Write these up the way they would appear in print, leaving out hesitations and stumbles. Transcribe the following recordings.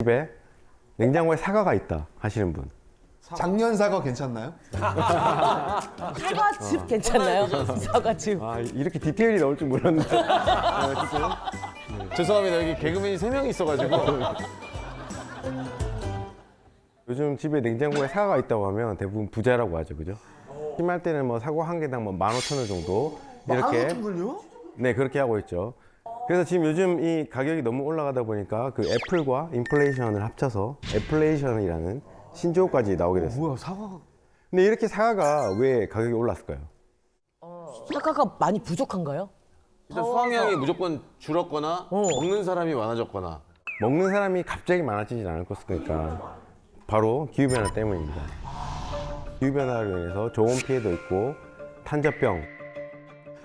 집에 냉장고에 사과가 있다 하시는 분. 작년 사과 괜찮나요? 사과즙 괜찮나요? 사과즙. 아, 이렇게 디테일이 나올 줄 몰랐는데. 죄송합니다. 여기 개그맨이 3명 있어가지고. 요즘 집에 냉장고에 사과가 있다고 하면 대부분 부자라고 하죠, 그죠? 심할 때는 뭐 사과 한 개당 뭐 15,000원 정도 이렇게. 15,000원이요? 네, 그렇게 하고 있죠. 그래서 지금 요즘 이 가격이 너무 올라가다 보니까 그 애플과 인플레이션을 합쳐서 애플레이션이라는 신조어까지 나오게 됐어요. 뭐야 사과? 근데 이렇게 사과가 왜 가격이 올랐을까요? 사과가 많이 부족한가요? 일단 수확량이 무조건 줄었거나 먹는 사람이 많아졌거나. 먹는 사람이 갑자기 많아지진 않을 것이니까 바로 기후변화 때문입니다. 기후변화로 인해서 저온 피해도 있고 탄저병.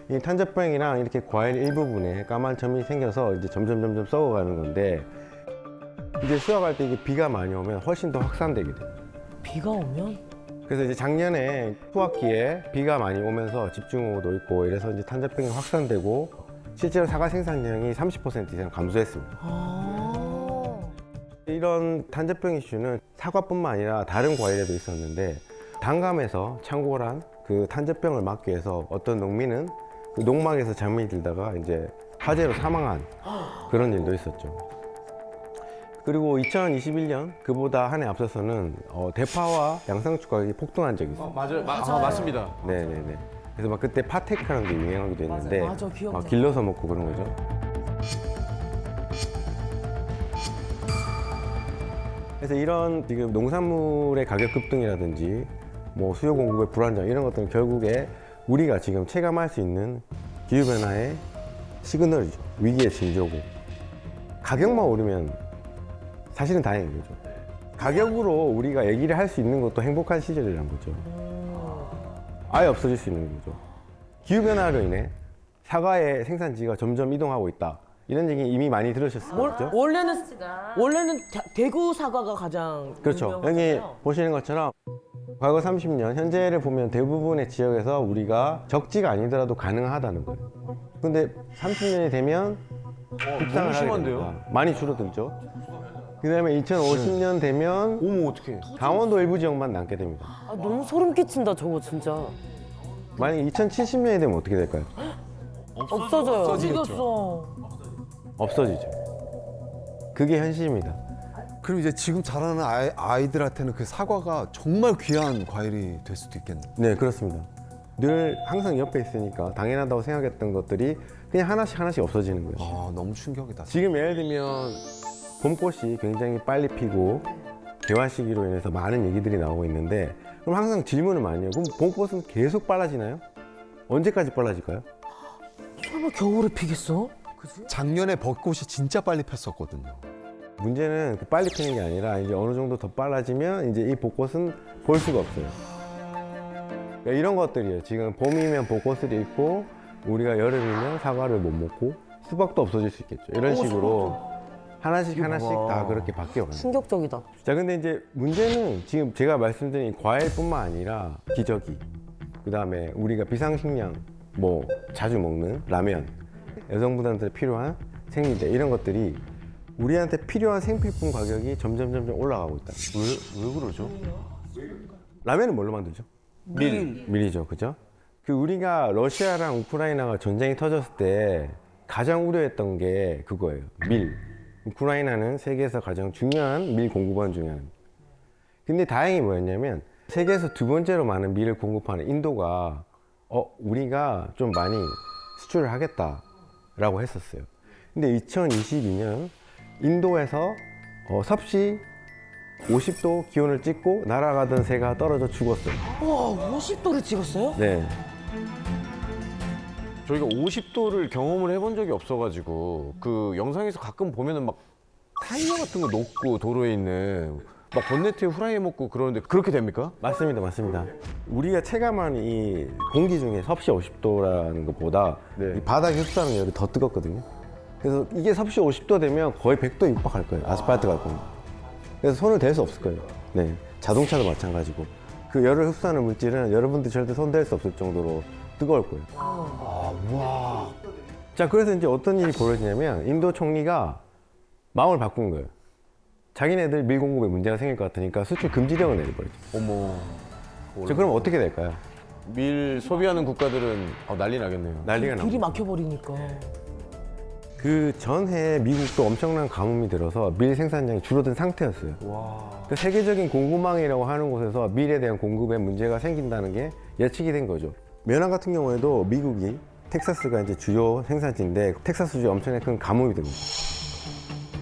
이 탄저병이랑 이렇게 과일 일부분에 까만 점이 생겨서 이제 점점 썩어가는 건데 이제 수확할 때 이게 비가 많이 오면 훨씬 더 확산되게 돼요. 비가 오면? 그래서 이제 작년에 수확기에 비가 많이 오면서 집중호우도 있고 이래서 이제 탄저병이 확산되고 실제로 사과 생산량이 30% 이상 감소했습니다. 이런 탄저병 이슈는 사과뿐만 아니라 다른 과일에도 있었는데 단감에서 창궐한 그 탄저병을 막기 위해서 어떤 농민은 그 농막에서 잠이 들다가 이제 화재로 사망한 그런 일도 있었죠. 그리고 2021년 그보다 한 해 앞서서는 대파와 양상추 가격이 폭등한 적이 있어요. 맞아요. 맞습니다. 네네네. 그래서 막 그때 파테크라는 게 유행하기도 했는데 맞아, 기억나. 막 길러서 먹고 그런 거죠. 그래서 이런 지금 농산물의 가격 급등이라든지 뭐 수요 공급의 불안정 이런 것들은 결국에 우리가 지금 체감할 수 있는 기후변화의 시그널이죠. 위기의 징조고 가격만 오르면 사실은 다행인 거죠. 가격으로 우리가 얘기를 할 수 있는 것도 행복한 시절이란 거죠. 아예 없어질 수 있는 거죠. 기후변화로 인해 사과의 생산지가 점점 이동하고 있다. 이런 얘기 이미 많이 들으셨을 거죠? 원래는 대구 사과가 가장 그렇죠. 여기 유명하잖아요. 보시는 것처럼 과거 30년, 현재를 보면 대부분의 지역에서 우리가 적지가 아니더라도 가능하다는 거예요. 근데 30년이 되면 급상을 하게 심한데요? 됩니다. 많이 줄어들죠. 그 다음에 2050년 되면 어머, 어떡해. 강원도 일부 지역만 남게 됩니다. 아, 너무 소름 끼친다 저거 진짜. 만약에 2070년이 되면 어떻게 될까요? 없어져요. 없어지죠. 그게 현실입니다. 그럼 이제 지금 자라는 아이들한테는 그 사과가 정말 귀한 과일이 될 수도 있겠네. 네, 그렇습니다. 늘 항상 옆에 있으니까 당연하다고 생각했던 것들이 그냥 하나씩 없어지는 거예요. 아 너무 충격이다. 지금 예를 들면 봄꽃이 굉장히 빨리 피고 개화 시기로 인해서 많은 얘기들이 나오고 있는데 그럼 항상 질문을 많이 해요. 그럼 봄꽃은 계속 빨라지나요? 언제까지 빨라질까요? 설마 겨울에 피겠어? 작년에 벚꽃이 진짜 빨리 폈었거든요. 문제는 그 빨리 피는 게 아니라 이제 어느 정도 더 빨라지면 이제 이 벚꽃은 볼 수가 없어요. 그러니까 이런 것들이에요. 지금 봄이면 벚꽃을 잃고 우리가 여름이면 사과를 못 먹고 수박도 없어질 수 있겠죠. 이런 식으로 하나씩 다 그렇게 바뀌어가요. 충격적이다. 자, 근데 이제 문제는 지금 제가 말씀드린 과일뿐만 아니라 기저귀, 그 다음에 우리가 비상식량, 뭐 자주 먹는 라면, 여성분들한테 필요한 생리대 이런 것들이 우리한테 필요한 생필품 가격이 점점 올라가고 있다. 왜 그러죠? 라면은 뭘로 만들죠? 밀이죠, 그죠? 그 우리가 러시아랑 우크라이나가 전쟁이 터졌을 때 가장 우려했던 게 그거예요. 밀. 우크라이나는 세계에서 가장 중요한 밀 공급원 중에 하나입니다. 근데 다행히 뭐였냐면 세계에서 두 번째로 많은 밀을 공급하는 인도가 우리가 좀 많이 수출을 하겠다라고 했었어요. 근데 2022년 인도에서 섭씨 50도 기온을 찍고 날아가던 새가 떨어져 죽었어요. 와, 50도를 찍었어요? 네. 저희가 50도를 경험을 해본 적이 없어가지고 그 영상에서 가끔 보면은 막 타이어 같은 거 녹고 도로에 있는 막 본네트에 후라이 먹고 그러는데 그렇게 됩니까? 맞습니다. 우리가 체감한 이 공기 중에 섭씨 50도라는 것보다 네. 이 바닥에 흡수하는 열이 더 뜨겁거든요. 그래서 이게 섭씨 50도 되면 거의 100도 육박할 거예요. 아스팔트 갈 겁니다. 그래서 손을 댈 수 없을 거예요. 네, 자동차도 마찬가지고 그 열을 흡수하는 물질은 여러분들 절대 손 댈 수 없을 정도로 뜨거울 거예요. 자, 그래서 이제 어떤 일이 벌어지냐면 인도 총리가 마음을 바꾼 거예요. 자기네들 밀 공급에 문제가 생길 것 같으니까 수출 금지령을 내려버렸죠. 어머. 자, 그럼 어떻게 될까요? 밀 소비하는 국가들은 난리 나겠네요. 난리가 나고. 길이 막혀버리니까. 그 전해 미국도 엄청난 가뭄이 들어서 밀 생산량이 줄어든 상태였어요. 그 세계적인 공급망이라고 하는 곳에서 밀에 대한 공급에 문제가 생긴다는 게 예측이 된 거죠. 면화 같은 경우에도 미국이 텍사스가 이제 주요 생산지인데 텍사스주에 엄청나게 큰 가뭄이 든 거죠.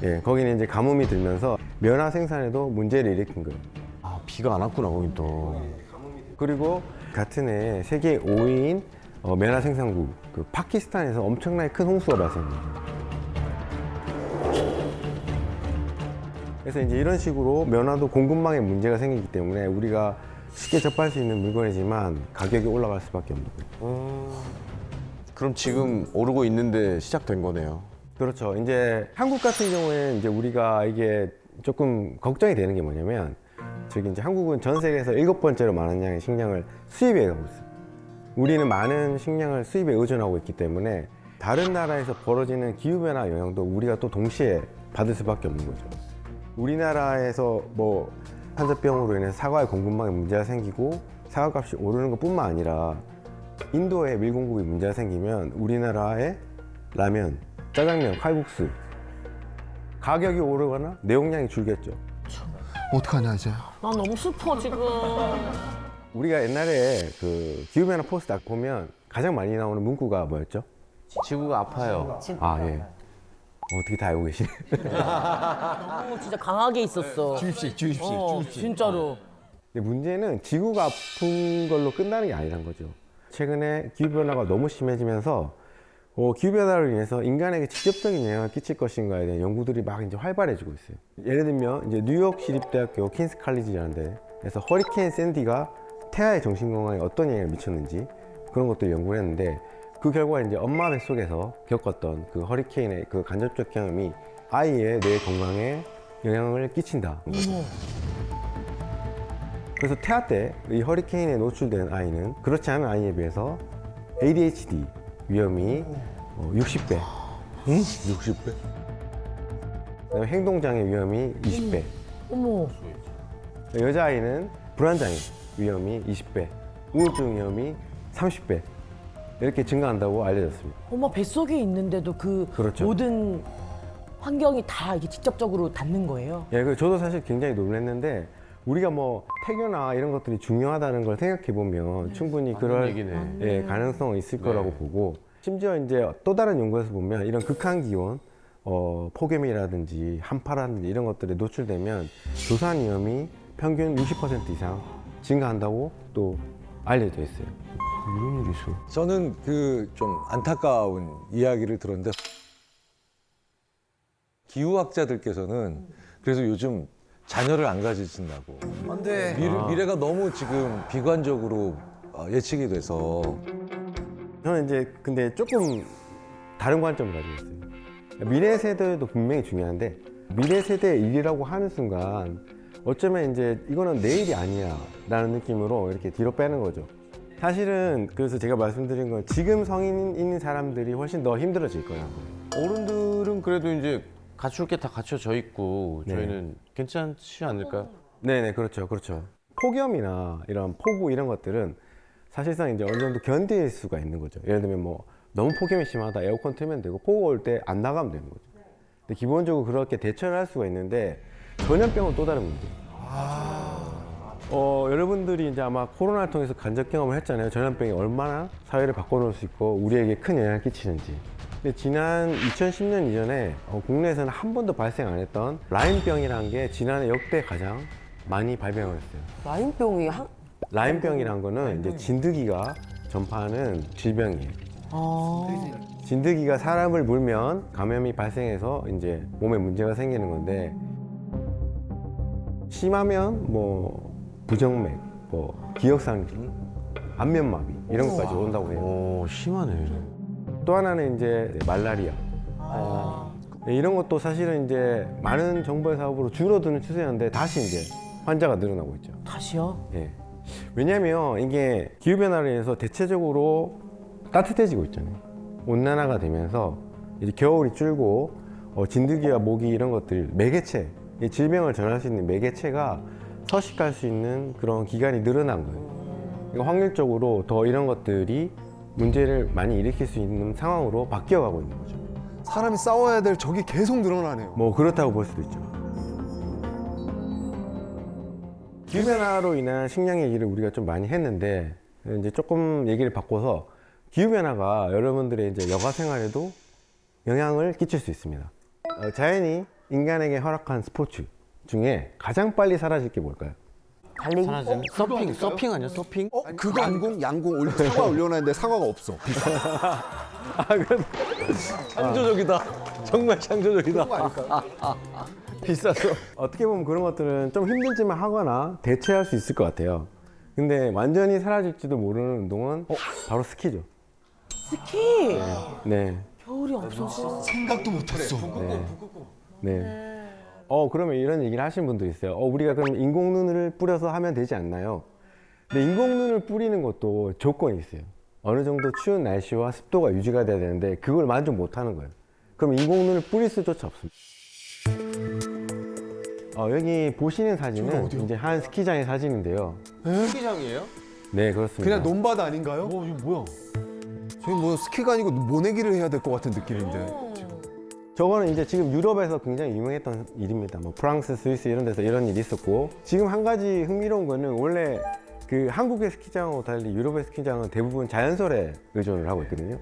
예, 거기는 이제 가뭄이 들면서 면화 생산에도 문제를 일으킨 거예요. 아, 비가 안 왔구나, 거긴 또. 그리고 같은 해 세계 5위인 면화 생산국 그 파키스탄에서 엄청나게 큰 홍수가 발생해요. 그래서 이제 이런 식으로 면화도 공급망에 문제가 생기기 때문에 우리가 쉽게 접할 수 있는 물건이지만 가격이 올라갈 수밖에 없는 거예요. 그럼 지금 오르고 있는데 시작된 거네요. 그렇죠. 이제 한국 같은 경우에는 이제 우리가 이게 조금 걱정이 되는 게 뭐냐면 저기 이제 한국은 전 세계에서 7번째로 많은 양의 식량을 수입해 가고 있어요. 우리는 많은 식량을 수입에 의존하고 있기 때문에 다른 나라에서 벌어지는 기후변화 영향도 우리가 또 동시에 받을 수밖에 없는 거죠. 우리나라에서 뭐 환자병으로 인해서 사과의 공급망에 문제가 생기고 사과값이 오르는 것뿐만 아니라 인도에 밀 공급이 문제가 생기면 우리나라의 라면, 짜장면, 칼국수 가격이 오르거나 내용량이 줄겠죠. 어떡하냐 이제. 난 너무 슬퍼 지금. 우리가 옛날에 그 기후변화 포스트 딱 보면 가장 많이 나오는 문구가 뭐였죠? 지구가 아파요. 아 예. 어떻게 다 알고 계시네. 너무 진짜 강하게 있었어. 주입식. 진짜로. 근데 문제는 지구가 아픈 걸로 끝나는 게 아니란 거죠. 최근에 기후변화가 너무 심해지면서 기후변화로 인해서 인간에게 직접적인 영향을 끼칠 것인가에 대한 연구들이 막 이제 활발해지고 있어요. 예를 들면 이제 뉴욕 시립대학교 퀸스 칼리지라는 데에서 허리케인 샌디가 태아의 정신 건강에 어떤 영향을 미쳤는지 그런 것들을 연구를 했는데 그 결과 이제 엄마 뱃속에서 겪었던 그 허리케인의 그 간접적 경험이 아이의 뇌 건강에 영향을 끼친다. 그래서 태아 때 이 허리케인에 노출된 아이는 그렇지 않은 아이에 비해서 ADHD 위험이 60배. 60배? 그다음에 행동장애 위험이 20배. 어머. 여자아이는 불안장애 위험이 20배. 우울증 위험이 30배. 이렇게 증가한다고 알려졌습니다. 엄마 뱃속에 있는데도 그 그렇죠. 모든 환경이 다 이게 직접적으로 닿는 거예요. 예, 그 저도 사실 굉장히 놀랐는데 우리가 뭐 태교나 이런 것들이 중요하다는 걸 생각해 보면 충분히 그럴 얘기네. 예, 가능성은 있을 거라고 보고 심지어 이제 또 다른 연구에서 보면 이런 극한 기온, 폭염이라든지 한파라든지 이런 것들에 노출되면 조산 위험이 평균 60% 이상 증가한다고 또 알려져 있어요. 이런 일이 있어. 저는 그 좀 안타까운 이야기를 들었는데 기후학자들께서는 그래서 요즘 자녀를 안 가지신다고. 안 돼. 미래가 너무 지금 비관적으로 예측이 돼서 저는 이제 근데 조금 다른 관점을 가지고 있어요. 미래 세대도 분명히 중요한데 미래 세대의 일이라고 하는 순간 어쩌면 이제 이거는 내 일이 아니야 라는 느낌으로 이렇게 뒤로 빼는 거죠. 사실은 그래서 제가 말씀드린 건 지금 성인 있는 사람들이 훨씬 더 힘들어질 거예요. 어른들은 그래도 이제 갖출 게 다 갖춰져 있고 네. 저희는 괜찮지 않을까요? 네네, 그렇죠, 그렇죠. 폭염이나 이런 폭우 이런 것들은 사실상 이제 어느 정도 견딜 수가 있는 거죠. 예를 들면 뭐 너무 폭염이 심하다, 에어컨 틀면 되고 폭우 올 때 안 나가면 되는 거죠. 근데 기본적으로 그렇게 대처를 할 수가 있는데 전염병은 또 다른 문제. 여러분들이 이제 아마 코로나를 통해서 간접 경험을 했잖아요. 전염병이 얼마나 사회를 바꿔놓을 수 있고 우리에게 큰 영향을 끼치는지. 근데 지난 2010년 이전에 국내에서는 한 번도 발생 안 했던 라임병이라는 게 지난해 역대 가장 많이 발병을 했어요. 라인병이 라임병이라는 거는 이제 진드기가 전파하는 질병이에요. 아. 진드기가 사람을 물면 감염이 발생해서 이제 몸에 문제가 생기는 건데 심하면 뭐 부정맥, 뭐 기억상실, 안면마비 이런 것까지 온다고 해요. 오, 심하네. 또 하나는 이제 말라리아. 네, 이런 것도 사실은 이제 많은 정부의 사업으로 줄어드는 추세였는데 다시 이제 환자가 늘어나고 있죠. 다시요? 예. 왜냐하면 이게 기후변화로 인해서 대체적으로 따뜻해지고 있잖아요. 온난화가 되면서 이제 겨울이 줄고 진드기와 모기 이런 것들 매개체 이 질병을 전할 수 있는 매개체가 서식할 수 있는 그런 기간이 늘어난 거예요. 그러니까 확률적으로 더 이런 것들이 문제를 많이 일으킬 수 있는 상황으로 바뀌어가고 있는 거죠. 사람이 싸워야 될 적이 계속 늘어나네요. 뭐 그렇다고 볼 수도 있죠. 기후변화로 인한 식량 얘기를 우리가 좀 많이 했는데 이제 조금 얘기를 바꿔서 기후변화가 여러분들의 이제 여가 생활에도 영향을 끼칠 수 있습니다. 자연이 인간에게 허락한 스포츠 중에 가장 빨리 사라질 게 뭘까요? 달리기. 사라지는 서핑 아니야? 서핑? 그거 양궁 상어 올려놨는데 상어가 없어. 창조적이다. 정말 창조적이다. 비싸서 어떻게 보면 그런 것들은 좀 힘들지만 하거나 대체할 수 있을 것 같아요. 근데 완전히 사라질지도 모르는 운동은 바로 스키죠. 스키. 네. 겨울이 없어서. 생각도 못했어. 네. 그러면 이런 얘기를 하시는 분도 있어요. 우리가 그럼 인공눈을 뿌려서 하면 되지 않나요? 근데 인공눈을 뿌리는 것도 조건이 있어요. 어느 정도 추운 날씨와 습도가 유지가 돼야 되는데 그걸 만족 못 하는 거예요. 그럼 인공눈을 뿌릴 수조차 없습니다. 여기 보시는 사진은 이제 한 스키장의 사진인데요. 스키장이에요? 네, 그렇습니다. 그냥 논바다 아닌가요? 이거 뭐야? 저희 뭐 스키가 아니고 모내기를 해야 될 것 같은 느낌인데. 저거는 이제 지금 유럽에서 굉장히 유명했던 일입니다. 뭐 프랑스, 스위스 이런 데서 이런 일이 있었고 지금 한 가지 흥미로운 거는 원래 그 한국의 스키장하고 달리 유럽의 스키장은 대부분 자연설에 의존을 하고 있거든요.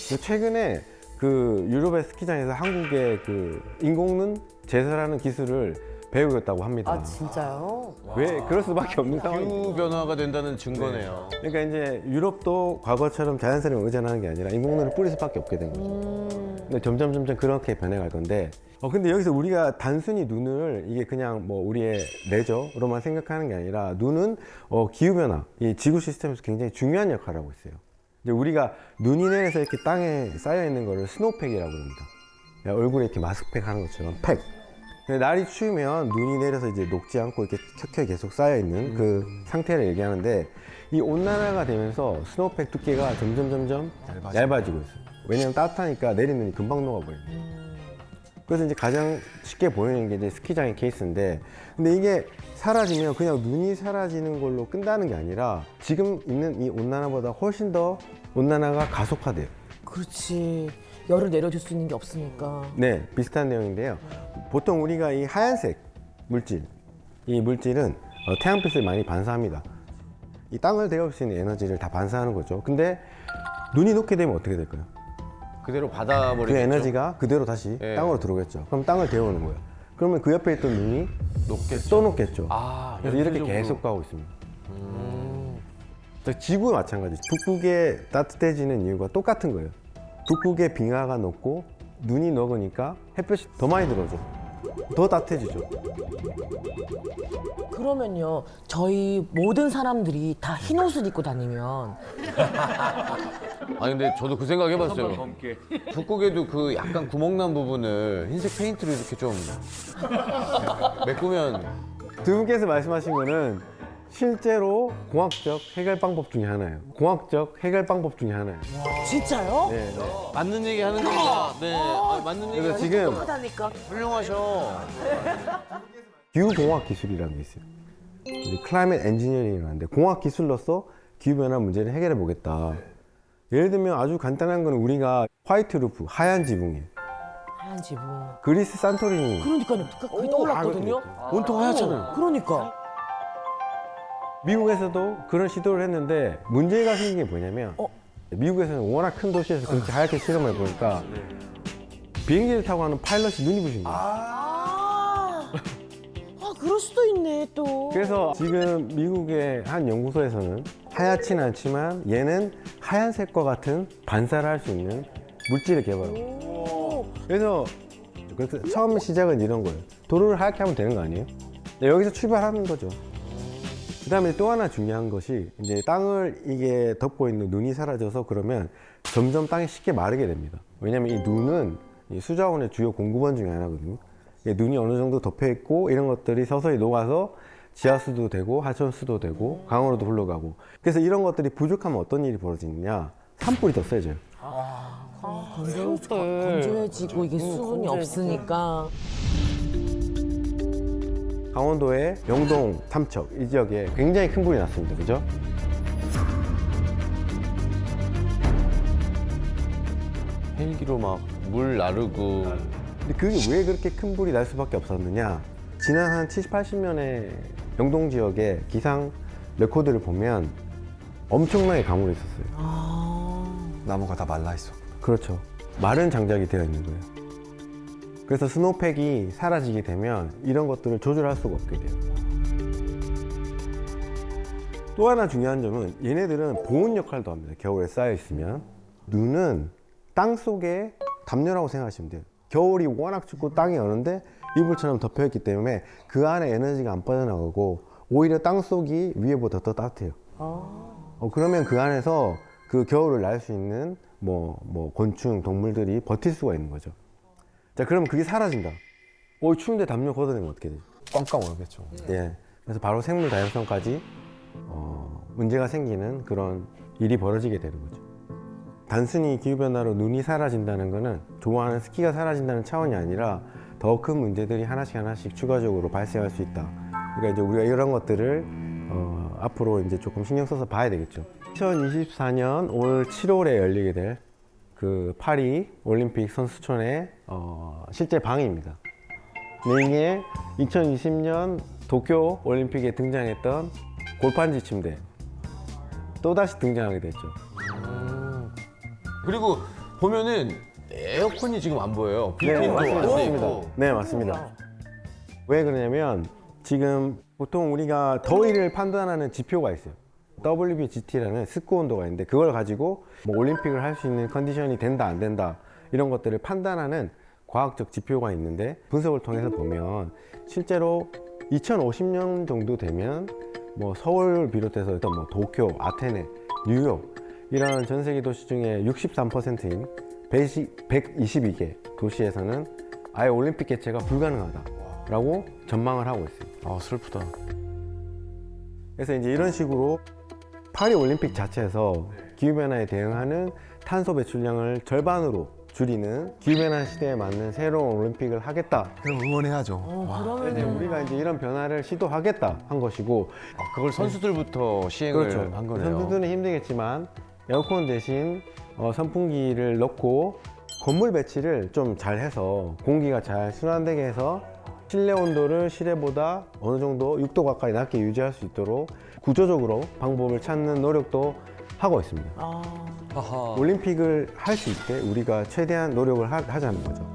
근데 최근에 그 유럽의 스키장에서 한국의 그 인공눈 제설하는 기술을 배우겠다고 합니다. 아 진짜요? 왜 그럴 수밖에 없는 상황이죠. 기후 변화가 된다는 증거네요. 그러니까 이제 유럽도 과거처럼 자연설에 의존하는 게 아니라 인공눈을 뿌릴 수밖에 없게 된 거죠. 근데 점점 그렇게 변해갈 건데 근데 여기서 우리가 단순히 눈을 이게 그냥 뭐 우리의 레저로만 생각하는 게 아니라 눈은 기후변화, 이 지구 시스템에서 굉장히 중요한 역할을 하고 있어요. 이제 우리가 눈이 내려서 이렇게 땅에 쌓여 있는 거를 스노우팩이라고 합니다. 얼굴에 이렇게 마스크팩 하는 것처럼 팩. 근데 날이 추우면 눈이 내려서 이제 녹지 않고 이렇게 켜켜 계속 쌓여 있는 그 상태를 얘기하는데 이 온난화가 되면서 스노우팩 두께가 점점 얇아지고 있어요. 왜냐면 따뜻하니까 내린 눈이 금방 녹아버려요. 그래서 이제 가장 쉽게 보이는 게 이제 스키장의 케이스인데, 근데 이게 사라지면 그냥 눈이 사라지는 걸로 끝나는 게 아니라 지금 있는 이 온난화보다 훨씬 더 온난화가 가속화돼요. 그렇지. 열을 내려줄 수 있는 게 없으니까. 네, 비슷한 내용인데요. 보통 우리가 이 하얀색 물질, 이 물질은 태양빛을 많이 반사합니다. 이 땅을 데울 수 있는 에너지를 다 반사하는 거죠. 근데 눈이 녹게 되면 어떻게 될까요? 그대로 받아버리겠죠. 그 에너지가 그대로 다시 예. 땅으로 들어오겠죠. 그럼 땅을 데우는 거예요. 그러면 그 옆에 있던 눈이 녹겠죠. 또 녹겠죠. 아, 그래서 이렇게 연쇄적으로. 계속 가고 있습니다. 지구 마찬가지. 북극에 따뜻해지는 이유가 똑같은 거예요. 북극의 빙하가 녹고 눈이 녹으니까 햇볕이 더 많이 들어오죠. 더 따뜻해지죠. 그러면요, 저희 모든 사람들이 다 흰 옷을 입고 다니면 아니 근데 저도 그 생각 해봤어요. 북극에도 그 약간 구멍난 부분을 흰색 페인트로 이렇게 좀 메꾸면 두 분께서 말씀하신 거는 실제로 공학적 해결 방법 중에 하나예요. 공학적 해결 방법 중에 하나예요. 진짜요? 네, 네. 맞는 얘기 하는 겁니다. 네, 맞는 얘기 그래서 지금 하다니까. 훌륭하셔. 기후공학 기술이라는 게 있어요. 클라이밋 엔지니어링이라는데 공학 기술로서 기후변화 문제를 해결해 보겠다. 예를 들면 아주 간단한 건 우리가 화이트 루프, 하얀 지붕에 하얀 지붕. 그리스 산토리니 그러니까요, 그게 떠올랐거든요. 온통 하얗잖아요. 그러니까. 미국에서도 그런 시도를 했는데 문제가 생긴 게 뭐냐면 미국에서는 워낙 큰 도시에서 그렇게 하얗게 실험을 해보니까 비행기를 타고 가는 파일럿이 눈이 부신 거예요. 그럴 수도 있네 또. 그래서 지금 미국의 한 연구소에서는 하얗진 않지만 얘는 하얀색과 같은 반사를 할 수 있는 물질을 개발하고 그래서 처음 시작은 이런 거예요. 도로를 하얗게 하면 되는 거 아니에요? 네, 여기서 출발하는 거죠. 그 다음에 또 하나 중요한 것이 이제 땅을 이게 덮고 있는 눈이 사라져서 그러면 점점 땅이 쉽게 마르게 됩니다. 왜냐면 이 눈은 이 수자원의 주요 공급원 중에 하나거든요. 눈이 어느 정도 덮여 있고 이런 것들이 서서히 녹아서 지하수도 되고 하천수도 되고 강으로도 흘러가고 그래서 이런 것들이 부족하면 어떤 일이 벌어지느냐 산불이 더 세져요. 건조해지고 이게 수분이 없으니까. 강원도의 영동, 삼척 이 지역에 굉장히 큰 불이 났습니다. 그죠? 헬기로 막 물 나르고. 근데 그게 왜 그렇게 큰 불이 날 수밖에 없었느냐? 지난 한 70, 80년의 영동 지역의 기상 레코드를 보면 엄청나게 가물이 있었어요. 나무가 다 말라 있어. 그렇죠. 마른 장작이 되어 있는 거예요. 그래서 스노우팩이 사라지게 되면 이런 것들을 조절할 수가 없게 돼요. 또 하나 중요한 점은 얘네들은 보온 역할도 합니다. 겨울에 쌓여 있으면. 눈은 땅 속에 담요라고 생각하시면 돼요. 겨울이 워낙 춥고 땅이 여는데 이불처럼 덮여있기 때문에 그 안에 에너지가 안 빠져나가고 오히려 땅 속이 위에보다 더 따뜻해요. 그러면 그 안에서 그 겨울을 날 수 있는 뭐 곤충, 동물들이 버틸 수가 있는 거죠. 자, 그러면 그게 사라진다. 추운데 담요 걷어내면 어떻게 되죠? 꽝꽝 얼겠죠. 예. 그래서 바로 생물 다양성까지 문제가 생기는 그런 일이 벌어지게 되는 거죠. 단순히 기후변화로 눈이 사라진다는 거는 좋아하는 스키가 사라진다는 차원이 아니라 더 큰 문제들이 하나씩 추가적으로 발생할 수 있다. 그러니까 이제 우리가 이런 것들을 앞으로 이제 조금 신경 써서 봐야 되겠죠. 2024년 올 7월에 열리게 될 그 파리 올림픽 선수촌의 실제 방입니다. 이게 2020년 도쿄 올림픽에 등장했던 골판지 침대 또다시 등장하게 됐죠. 그리고 보면은 에어컨이 지금 안 보여요. 네, 빌트인도 맞습니다. 안 돼 맞습니다. 있고. 네, 맞습니다. 왜 그러냐면 지금 보통 우리가 더위를 판단하는 지표가 있어요. WBGT라는 습도 온도가 있는데 그걸 가지고 뭐 올림픽을 할 수 있는 컨디션이 된다 안 된다 이런 것들을 판단하는 과학적 지표가 있는데 분석을 통해서 보면 실제로 2050년 정도 되면 뭐 서울 비롯해서 일단 뭐 도쿄, 아테네, 뉴욕 이런 전 세계 도시 중에 63%인 122개 도시에서는 아예 올림픽 개최가 불가능하다라고 전망을 하고 있어요. 아, 슬프다. 그래서 이제 이런 식으로 파리 올림픽 자체에서 기후변화에 대응하는 탄소 배출량을 절반으로 줄이는 기후변화 시대에 맞는 새로운 올림픽을 하겠다. 그럼 응원해야죠. 이제 우리가 이제 이런 변화를 시도하겠다 한 것이고, 그걸 선수들부터 시행을 그렇죠. 한 거네요. 선수들은 힘들겠지만 에어컨 대신 선풍기를 넣고 건물 배치를 좀 잘 해서 공기가 잘 순환되게 해서 실내 온도를 실외보다 어느 정도 6도 가까이 낮게 유지할 수 있도록 구조적으로 방법을 찾는 노력도 하고 있습니다. 하하. 올림픽을 할 수 있게 우리가 최대한 노력을 하자는 거죠.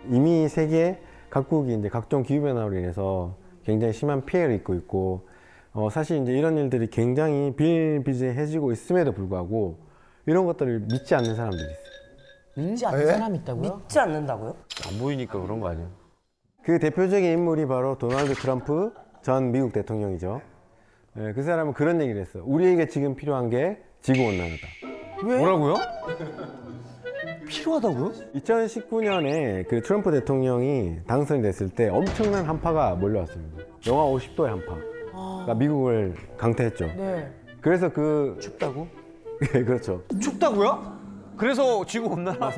이미 세계 각국이 이제 각종 기후변화로 인해서 굉장히 심한 피해를 입고 있고, 사실 이제 이런 일들이 굉장히 비일비재해지고 있음에도 불구하고 이런 것들을 믿지 않는 사람들이 있어요. 믿지 않는 사람이 있다고요? 믿지 않는다고요? 안 보이니까 그런 거 아니에요? 그 대표적인 인물이 바로 도널드 트럼프 전 미국 대통령이죠. 그 사람은 그런 얘기를 했어요. 우리에게 지금 필요한 게 지구온난화다. 뭐라고요? 필요하다고요? 2019년에 그 트럼프 대통령이 당선이 됐을 때 엄청난 한파가 몰려왔습니다. 영하 50도의 한파가 미국을 강타했죠. 네. 그래서 그 춥다고? 예, 그렇죠. 춥다고요? 그래서 지구 온난화.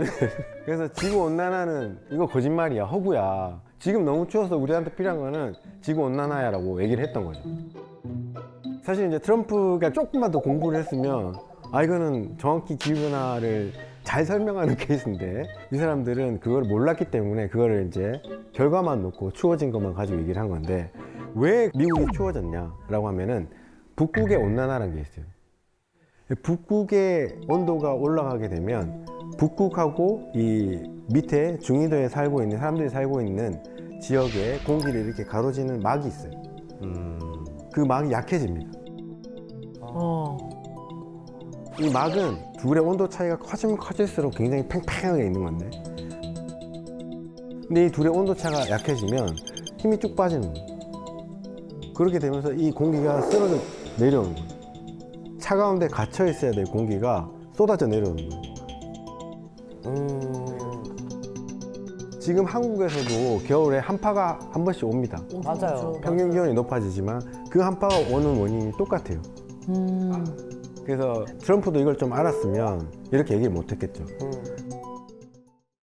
그래서 지구 온난화는 이거 거짓말이야, 허구야. 지금 너무 추워서 우리한테 필요한 거는 지구 온난화야라고 얘기를 했던 거죠. 사실 이제 트럼프가 조금만 더 공부를 했으면 이거는 정확히 기후 변화를 잘 설명하는 케이스인데 이 사람들은 그걸 몰랐기 때문에 그거를 이제 결과만 놓고 추워진 것만 가지고 얘기를 한 건데, 왜 미국이 추워졌냐라고 하면은 북극의 온난화라는 게 있어요. 북극의 온도가 올라가게 되면 북극하고 이 밑에 중위도에 살고 있는 사람들이 살고 있는 지역에 공기를 이렇게 가로지는 막이 있어요. 그 막이 약해집니다. 이 막은 둘의 온도 차이가 커지면 커질수록 굉장히 팽팽하게 있는 건데, 근데 이 둘의 온도 차가 약해지면 힘이 쭉 빠지는 거예요. 그렇게 되면서 이 공기가 쓰러져 내려오는 거예요. 차가운 데 갇혀 있어야 될 공기가 쏟아져 내려오는 거예요. 지금 한국에서도 겨울에 한파가 한 번씩 옵니다. 맞아요. 평균 기온이 높아지지만 그 한파가 오는 원인이 똑같아요. 그래서 트럼프도 이걸 좀 알았으면 이렇게 얘기를 못 했겠죠.